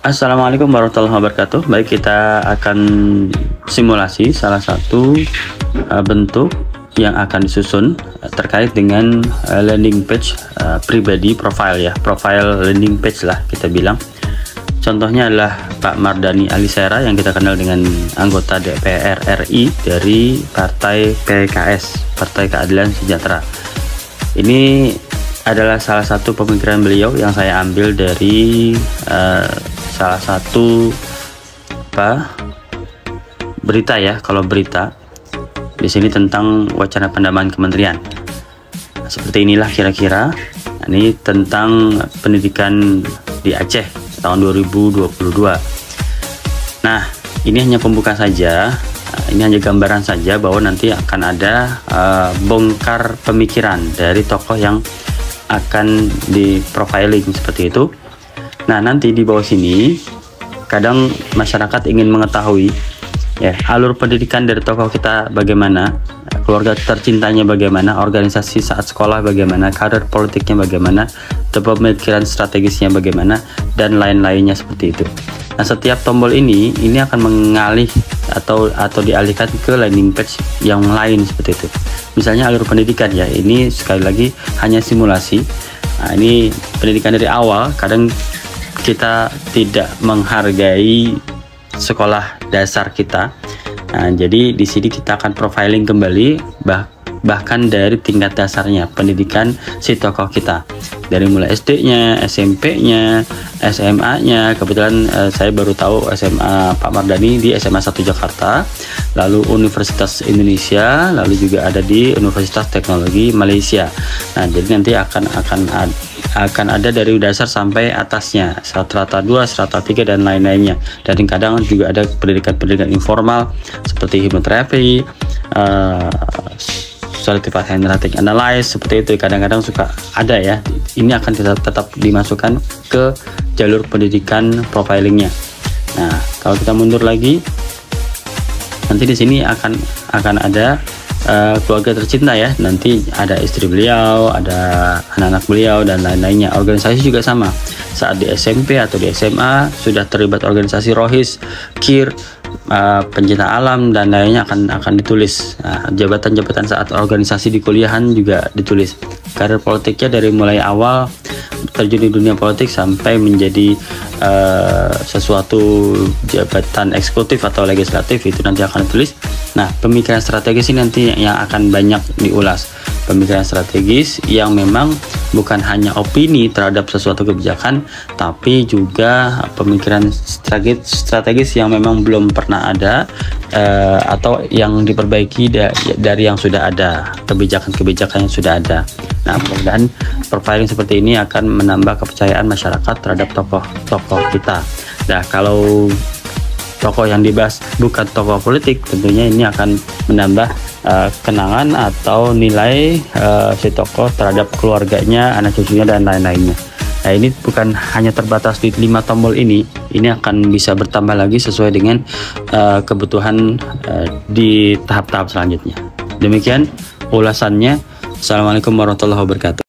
Assalamualaikum warahmatullahi wabarakatuh. Baik, kita akan simulasi salah satu bentuk yang akan disusun terkait dengan landing page pribadi, profile landing page lah kita bilang. Contohnya adalah Pak Mardhani Alisera yang kita kenal dengan anggota DPR RI dari Partai PKS, Partai Keadilan Sejahtera. Ini adalah salah satu pemikiran beliau yang saya ambil dari salah satu berita ya, kalau berita di sini tentang wacana penambahan kementerian. Seperti inilah kira-kira. Ini tentang pendidikan di Aceh tahun 2022. Nah, ini hanya pembuka saja. Ini hanya gambaran saja bahwa nanti akan ada bongkar pemikiran dari tokoh yang akan di profiling seperti itu. Nah, nanti di bawah sini kadang masyarakat ingin mengetahui ya, alur pendidikan dari tokoh kita bagaimana, keluarga tercintanya bagaimana, organisasi saat sekolah bagaimana, karir politiknya bagaimana, pemikiran strategisnya bagaimana, dan lain-lainnya seperti itu. Nah, setiap tombol ini akan mengalih atau dialihkan ke landing page yang lain seperti itu. Misalnya alur pendidikan ya, ini sekali lagi hanya simulasi. Nah, ini pendidikan dari awal, kadang kita tidak menghargai sekolah dasar kita. Nah, jadi di sini kita akan profiling kembali bahkan dari tingkat dasarnya pendidikan si tokoh kita, dari mulai SD-nya, SMP-nya, SMA-nya. Kebetulan saya baru tahu SMA Pak Mardhani di SMA 1 Jakarta, lalu Universitas Indonesia, lalu juga ada di Universitas Teknologi Malaysia. Nah, jadi nanti akan ada dari dasar sampai atasnya, strata 2, strata 3, dan lain-lainnya. Dan kadang juga ada pendidikan informal seperti hipnoterapi, certified handwriting analysis, seperti itu. Kadang-kadang suka ada ya. Ini akan tetap dimasukkan ke jalur pendidikan profilingnya. Nah, kalau kita mundur lagi, nanti di sini akan ada keluarga tercinta ya. Nanti ada istri beliau, ada anak-anak beliau, dan lain-lainnya. Organisasi juga sama. Saat di SMP atau di SMA sudah terlibat organisasi Rohis, KIR, pencinta alam, dan lainnya akan ditulis. Nah, jabatan-jabatan saat organisasi di kuliahan juga ditulis. Karir politiknya dari mulai awal terjun di dunia politik sampai menjadi sesuatu jabatan eksekutif atau legislatif, itu nanti akan ditulis. Nah, pemikiran strategis ini nanti yang akan banyak diulas. Pemikiran strategis yang memang bukan hanya opini terhadap sesuatu kebijakan, tapi juga pemikiran strategis yang memang belum pernah ada atau yang diperbaiki dari yang sudah ada, kebijakan-kebijakan yang sudah ada. Nah, mudah-mudahan profiling seperti ini akan menambah kepercayaan masyarakat terhadap tokoh kita. Nah, kalau tokoh yang dibahas bukan tokoh politik, tentunya ini akan menambah kenangan atau nilai si tokoh terhadap keluarganya, anak cucunya, dan lain-lainnya. Nah, ini bukan hanya terbatas di 5 tombol ini akan bisa bertambah lagi sesuai dengan kebutuhan di tahap-tahap selanjutnya. Demikian ulasannya. Assalamualaikum warahmatullahi wabarakatuh.